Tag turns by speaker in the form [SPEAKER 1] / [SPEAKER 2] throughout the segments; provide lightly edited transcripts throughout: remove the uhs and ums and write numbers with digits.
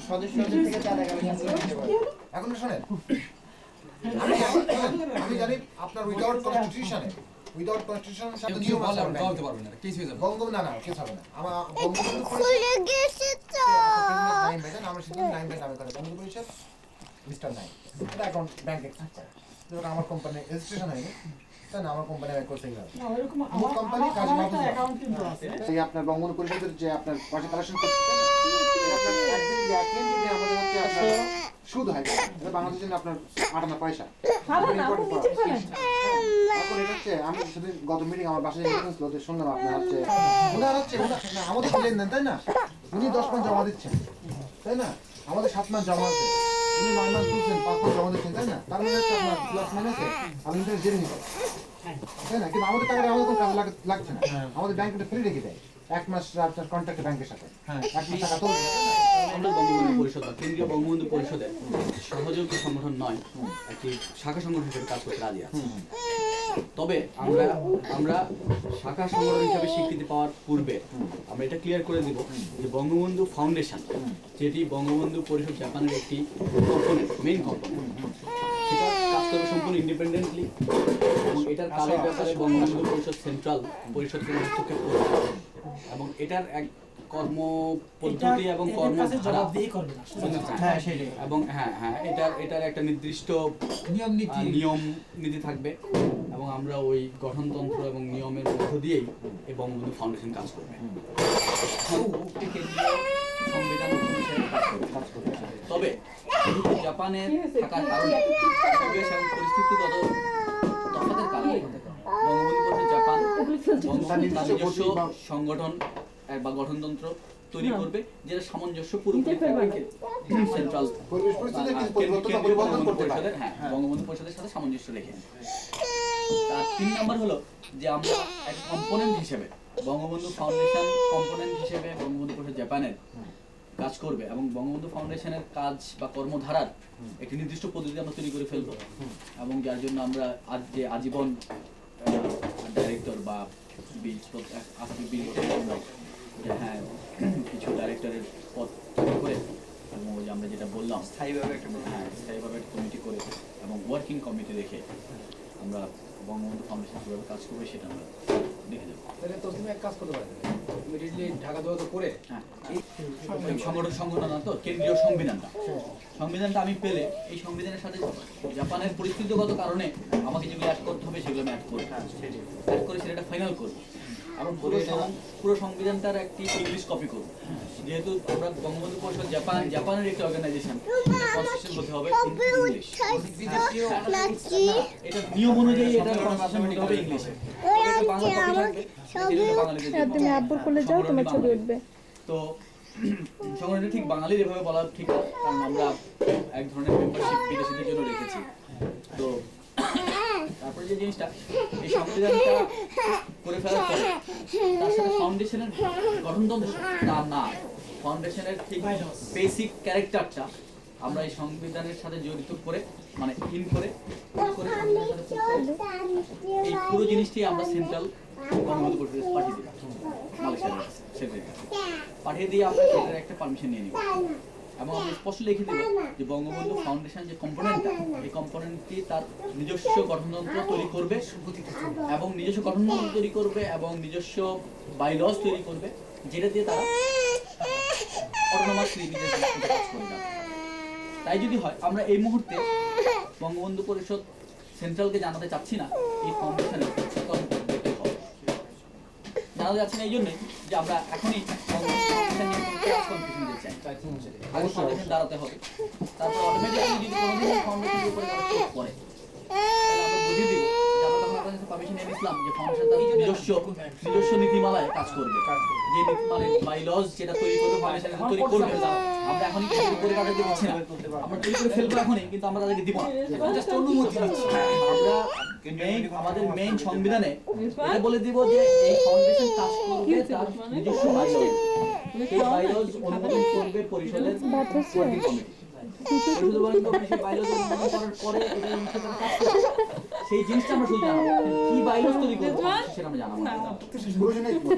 [SPEAKER 1] সদস্যদের থেকে তারা এখন শোনেন, আমি জানি আপনার উইদাউট কনস্টিটিউশনের সাথে নিয়ম আছে বলতে পারবেন না কিছু হবে বঙ্গবন্ধু না কেস হবে না আমার বঙ্গবন্ধু খুলে গেছে তো নাইম ভাই আমরা শুধু নাইম ভাই নামে কথা বঙ্গবন্ধু পরিষদ মিস্টার নাইম এটা অ্যাকাউন্ট ব্যাংক অ্যাকাউন্ট যেটা আমার কোম্পানি রেজিস্ট্রেশন হয়নি তাই না আমার কোম্পানি করতেই হবে না এরকম আমার কোম্পানি কাজ মাহফুজ অ্যাকাউন্ট কিন্তু আছে এই আপনার বঙ্গবন্ধু পরিষদের যে আপনার পয়সা কালেকশন করতেছেন আপনার একদিন দেখেন যে আমাদের হচ্ছে আপনার সুদ হয় এটা বাংলাদেশের জন্য আপনার 58 পয়সা খাবে না আপনি কিছু খাবেন এখন এটা হচ্ছে আমি সেদিন গত মিটিং আমার বাসায় মিটিং ছিল যে শুনলাম আপনার হচ্ছে ওনার হচ্ছে না আমাদের দিলেন না তাই না উনি 10 মাস জমা দিচ্ছেন তাই না আমাদের 7 মাস জমা আছে উনি 9 মাস তুলছেন 5 মাস জমা দিচ্ছেন তাই না তার মানে হচ্ছে আপনার প্লাস মাইনাসে আপনি ইন্টারেস্ট জেনে নিতে তাই না কিন্তু আমাদের টাকাটা আমাদের কোনো কাজে লাগছে না আমাদের ব্যাংকে ফ্রি রেখে দেয় 1 মাস আপনার কন্ট্রাক্ট ব্যাংকের সাথে 1 মাস টাকা তো
[SPEAKER 2] আমরা বঙ্গবন্ধু পরিষদ বা কেন্দ্রীয় বঙ্গবন্ধু পরিষদের সহযোগী সংগঠন নয় একটি শাখা সংগঠন হিসেবে কাজ করতে রাজি আছি তবে আমরা শাখা সংগঠন হিসেবে স্বীকৃতি পাওয়ার পূর্বে আমরা এটা ক্লিয়ার করে দিব যে বঙ্গবন্ধু ফাউন্ডেশন যেটি বঙ্গবন্ধু পরিষদ জাপানের একটি কম্পোনেন্ট মেইন কম্পোনেন্ট সেটা কাজ করবে সম্পূর্ণ ইন্ডিপেন্ডেন্টলি এবং এটার কাজের ব্যাপারে বঙ্গবন্ধু পরিষদ সেন্ট্রাল পরিষদকে হস্তক্ষেপ করবে এবং এটার এক কর্ম পদ্ধতি এবং কর্মধারা এবং এটার একটা নির্দিষ্ট নিয়ম নীতি থাকবে এবং আমরা ওই গঠনতন্ত্র এবং নিয়মের মধ্য দিয়েই এই বঙ্গবন্ধু ফাউন্ডেশন কাজ করবে সংবিধান অনুসারে কাজ করবে তবে জাপানের থাকার কারণে পরিবেশ এবং পরিস্থিতিগত তফাতের কারণে বঙ্গবন্ধু পরিষদ জাপান নিজস্ব সংগঠন বা গঠনতন্ত্র তৈরি করবে যেটা সামঞ্জস্য পুরোপুরি সেন্ট্রাল পরিষদের বঙ্গবন্ধু পরিষদের সাথে সামঞ্জস্য রেখে তার 3 নম্বর হলো যে আমরা এক কম্পোনেন্ট হিসেবে বঙ্গবন্ধু ফাউন্ডেশন কম্পোনেন্ট হিসেবে বঙ্গবন্ধু পরিষদ জাপানের কাজ করবে এবং বঙ্গবন্ধু ফাউন্ডেশনের কাজ বা কর্মধারার একটি নির্দিষ্ট পদ্ধতি আমরা তৈরি করে ফেলবো এবং যার জন্য আমরা আজ যে আজীবন ডাইরেক্টর বা কিছু ডাইরেক্টরের পদ করে এবং ওই যে আমরা যেটা বললাম স্থায়ীভাবে একটা কমিটি করে এবং ওয়ার্কিং কমিটি রেখে আমরা বঙ্গবন্ধু ফাউন্ডেশন কীভাবে কাজ করবে সেটা আমরা দেখে যাবো তাহলে তো তুমি এক কাজ করতে পারবে ইমিডিয়েটলি ঢাকা দৌড় করে সংগঠন না তো কেন্দ্রীয় সংবিধানটা আমি পেলে এই সংবিধানের সাথে জাপানের পরিস্থিতিগত কারণে আমাকে যেগুলো অ্যাড করতে হবে সেগুলো আমি অ্যাড করে সেটা ফাইনাল করবো এবং পুরো সংবিধানটার একটি ইংলিশ কপি করব যেহেতু আমরা বঙ্গবন্ধু পরিষদ জাপানের একটি অর্গানাইজেশন কনস্টিটিউশন হতে হবে ইংলিশ এটা নিয়ম অনুযায়ী এটা কনস্টিটিউশন হতে হবে ইংলিশে তো সংগঠনটা ঠিক বাঙালির এভাবে বলা ঠিক না কারণ আমরা এক ধরনের মেম্বারশিপ বিদেশিদের জন্য রেখেছি তো তারপরে যে জিনিসটা এই সংবিধানটা করে ফেলার পরে তার সাথে ফাউন্ডেশনের গঠনতন্ত্র তা না ফাউন্ডেশনের ঠিক বেসিক ক্যারেক্টারটা আমরা এই সংবিধানের সাথে জড়িত করে মানে ইন করে এই পুরো জিনিসটি আমরা সেন্ট্রাল বঙ্গবন্ধু পরিষদে পাঠিয়ে দিই পাঠিয়ে দিয়ে আমরা সেটার একটা পারমিশন নিয়ে নিব এবং আমি স্পষ্ট লিখে দিব যে বঙ্গবন্ধু ফাউন্ডেশন যে কম্পোনেন্টটা এই কম্পোনেন্টটি তার নিজস্ব গঠনতন্ত্র তৈরি করবে এবং নিজস্ব গঠনতন্ত্র তৈরি করবে এবং নিজস্ব বাইলজ তৈরি করবে যেটা দিয়ে তারা অটোনমাস কাজ করে যাবে তাই যদি হয় আমরা এই মুহূর্তে বঙ্গবন্ধু পরিষদ সেন্ট্রালকে জানাতে চাচ্ছি না এই ফাউন্ডেশনের জানাতে যাচ্ছি না এই জন্যই যে আমরা এখনই দাঁড়াতে হবে তারপর অটোমেটিক্যালি যদি কোনোদিন ফাউন্ডেশনের উপরে পড়ে তাহলে আমরা বুঝিয়ে দিব যে আমরা তখন আপনাদের পারমিশন নিয়ে নিলাম যে ফাউন্ডেশন তার নিজস্ব নীতিমালায় কাজ করবে যে নীতিমালায় বাইলজ যেটা তৈরি করবে ফাউন্ডেশন তৈরি করবে আমরা এখনই করে কাটাতে দিচ্ছি না আমরা তৈরি করে ফেলবো এখনই কিন্তু আমরা তাদেরকে দিব না জাস্ট অনুমতি দিচ্ছি আমরা আমাদের মেইন সংবিধানে এটা বলে দিব যে এই ফাউন্ডেশন কাজ করবে তার নিজস্ব বাইলজ এই বাইলজ অনুমোদন করবে পরিষদের ওয়ার্কিং কমিটি সেই জিনিসটা আমরা শুধু জানাবো কি বাইলজ তৈরি করবো সেটা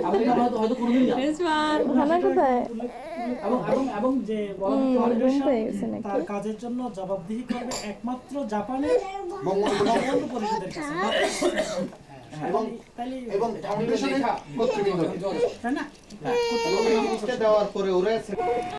[SPEAKER 2] আমরা জানাবো হয়তো কোনোদিন
[SPEAKER 3] এবং যে ফাউন্ডেশন তার কাজের জন্য জবাবদিহি করবে একমাত্র জাপানের বঙ্গবন্ধু পরিষদের কাছে।
[SPEAKER 1] এবং ফাউন্ডেশনের কর্তৃপক্ষ,
[SPEAKER 3] তাই না?
[SPEAKER 1] দেওয়ার পরে ওরা